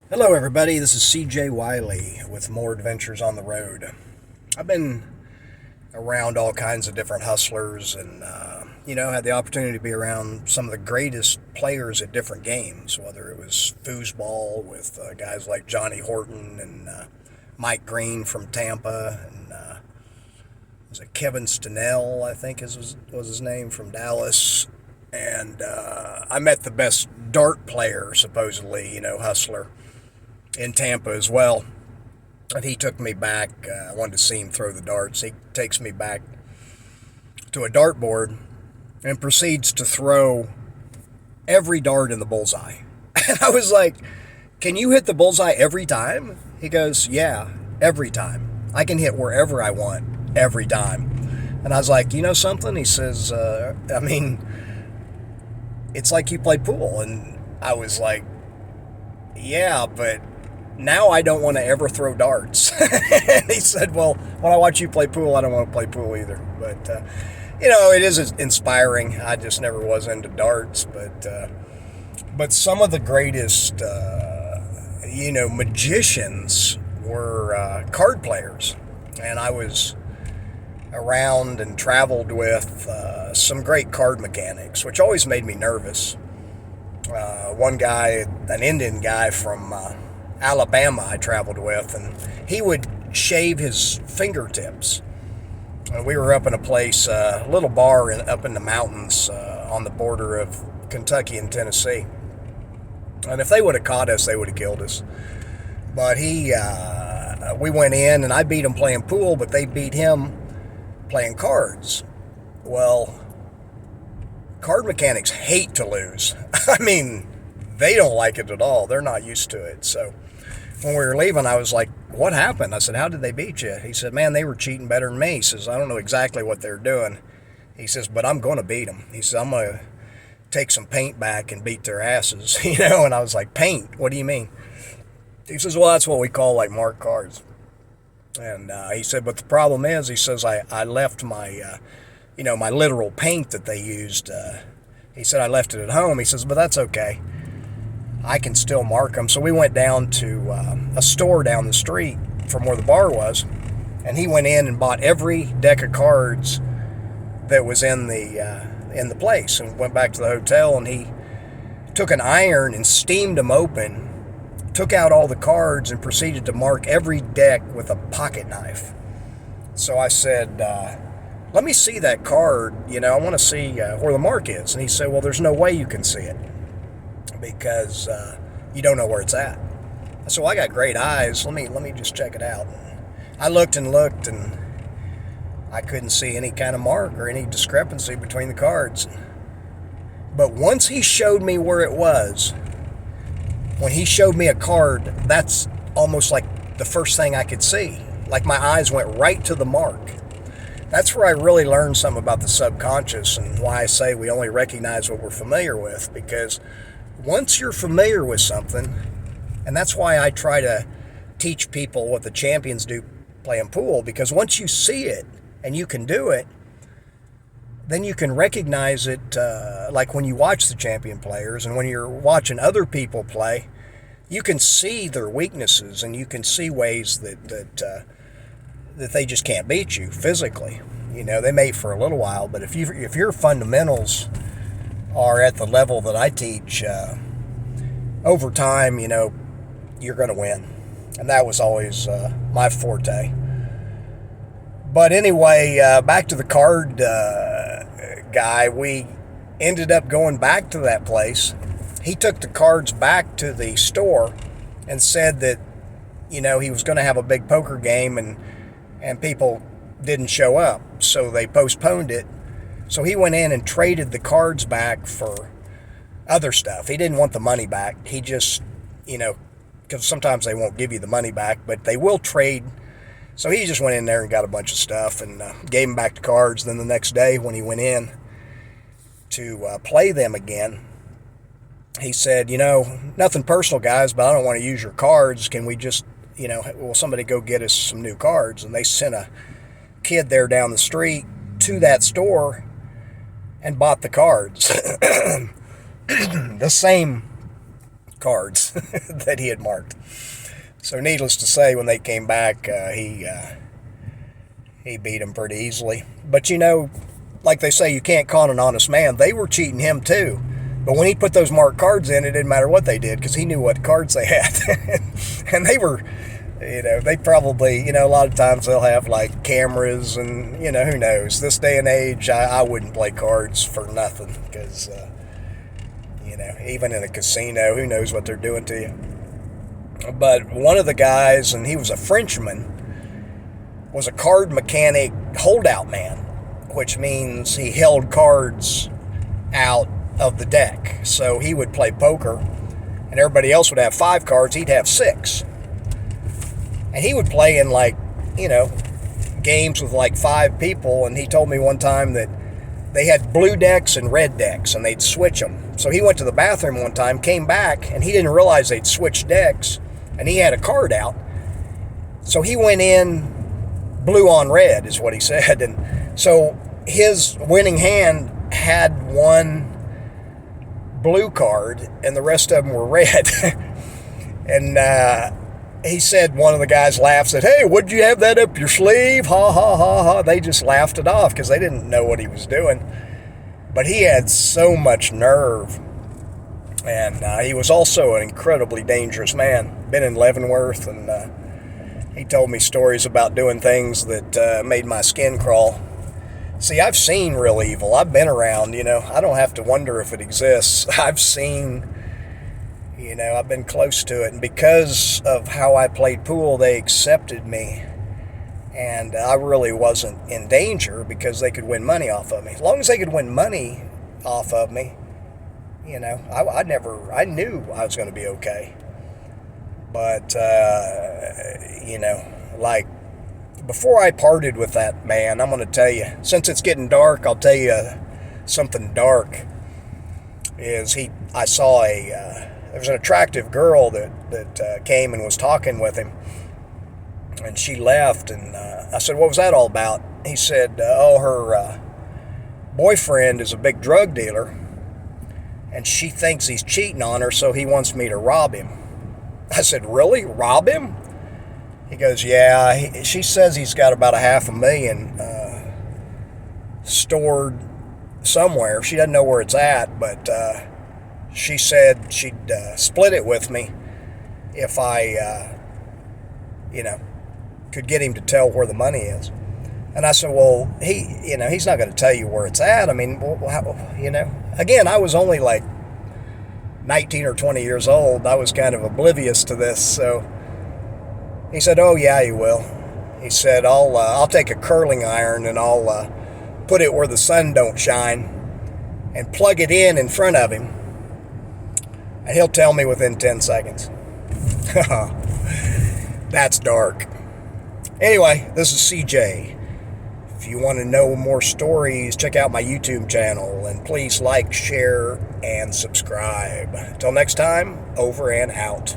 Hello, everybody. This is CJ Wiley with More Adventures on the Road. I've been around all kinds of different hustlers and, had the opportunity to be around some of the greatest players at different games, whether it was foosball with guys like Johnny Horton and Mike Green from Tampa, and was it Kevin Stenell, I think was his name, from Dallas. And I met the best dart player, supposedly, hustler in Tampa as well. And he took me back. I wanted to see him throw the darts. He takes me back to a dartboard and proceeds to throw every dart in the bullseye. And I was like, "Can you hit the bullseye every time?" He goes, "Yeah, every time. I can hit wherever I want every time." And I was like, "You know something?" He says, it's like you play pool." And I was like, "Yeah, but now I don't want to ever throw darts." And he said, "Well, when I watch you play pool, I don't want to play pool either." But, it is inspiring. I just never was into darts. But some of the greatest, magicians were card players. And I was around and traveled with some great card mechanics, which always made me nervous. One guy, an Indian guy from Alabama, I traveled with, and he would shave his fingertips. And we were up in a place, a little bar up in the mountains on the border of Kentucky and Tennessee. And if they would have caught us, they would have killed us. But we went in, and I beat him playing pool, but they beat him playing cards. Well, card mechanics hate to lose. I mean, they don't like it at all. They're not used to it. So when we were leaving, I was like, "What happened?" I said, "How did they beat you?" He said, "Man, they were cheating better than me." He says, "I don't know exactly what they're doing." He says, "But I'm going to beat them." He says, "I'm going to take some paint back and beat their asses." And I was like, "Paint? What do you mean?" He says, "Well, that's what we call like marked cards." And he said, "But the problem is," he says, I left my, my literal paint that they used. He said, "I left it at home." He says, "But that's okay. I can still mark them." So we went down to a store down the street from where the bar was, and he went in and bought every deck of cards that was in the place, and went back to the hotel, and he took an iron and steamed them open, took out all the cards, and proceeded to mark every deck with a pocket knife. So I said, "Let me see that card. I want to see where the mark is." And he said, "Well, there's no way you can see it because you don't know where it's at." I said, "Well, I got great eyes. Let me just check it out." I looked and looked, and I couldn't see any kind of mark or any discrepancy between the cards. But once he showed me where it was, when he showed me a card, that's almost like the first thing I could see. Like my eyes went right to the mark. That's where I really learned something about the subconscious, and why I say we only recognize what we're familiar with. Because once you're familiar with something, and that's why I try to teach people what the champions do playing pool, because once you see it and you can do it, then you can recognize it, like when you watch the champion players and when you're watching other people play, you can see their weaknesses, and you can see ways that they just can't beat you physically. They may for a little while, but if your fundamentals are at the level that I teach, over time, you're going to win. And that was always my forte. But anyway, back to the card guy. We ended up going back to that place. He took the cards back to the store and said that, he was going to have a big poker game, and people didn't show up. So they postponed it. So he went in and traded the cards back for other stuff. He didn't want the money back. He just, because sometimes they won't give you the money back, but they will trade. So he just went in there and got a bunch of stuff and gave him back the cards. Then the next day when he went in to play them again, he said, "Nothing personal, guys, but I don't want to use your cards. Can we just, will somebody go get us some new cards?" And they sent a kid there down the street to that store and bought the cards. The same cards that he had marked. So needless to say, when they came back, he beat him pretty easily. But like they say, you can't con an honest man. They were cheating him too. But when he put those marked cards in, it didn't matter what they did because he knew what cards they had. And they were, they probably, a lot of times they'll have like cameras and, who knows. This day and age, I wouldn't play cards for nothing because, even in a casino, who knows what they're doing to you. But one of the guys, and he was a Frenchman, was a card mechanic holdout man, which means he held cards out of the deck. So he would play poker, and everybody else would have 5 cards, he'd have 6. And he would play in games with like 5 people, and he told me one time that they had blue decks and red decks, and they'd switch them. So he went to the bathroom one time, came back, and he didn't realize they'd switched decks, and he had a card out. So he went in blue on red, is what he said. And so his winning hand had one blue card, and the rest of them were red. And he said, one of the guys laughed, said, "Hey, what'd you have that up your sleeve? Ha, ha, ha, ha." They just laughed it off because they didn't know what he was doing. But he had so much nerve. And he was also an incredibly dangerous man. Been in Leavenworth, and he told me stories about doing things that made my skin crawl. See, I've seen real evil. I've been around, I don't have to wonder if it exists. I've seen, I've been close to it. And because of how I played pool, they accepted me. And I really wasn't in danger because they could win money off of me. As long as they could win money off of me, I knew I was going to be okay. But, like, before I parted with that man, I'm going to tell you, since it's getting dark, I'll tell you something dark. I saw there was an attractive girl that came and was talking with him, and she left, and I said, "What was that all about?" He said, her boyfriend is a big drug dealer, and she thinks he's cheating on her, so he wants me to rob him. I said, "Really? Rob him?" He goes, "Yeah." She says he's got about $500,000 stored somewhere. She doesn't know where it's at, but she said she'd split it with me if I, could get him to tell where the money is. And I said, "Well, he's not going to tell you where it's at. I mean, again, I was only like 19 or 20 years old. I was kind of oblivious to this." So he said, "Oh yeah, he will." He said, I'll take a curling iron and I'll put it where the sun don't shine and plug it in front of him, and he'll tell me within 10 seconds. That's dark. Anyway, this is CJ. If you want to know more stories, check out my YouTube channel, and please like, share, and subscribe. Until next time, over and out.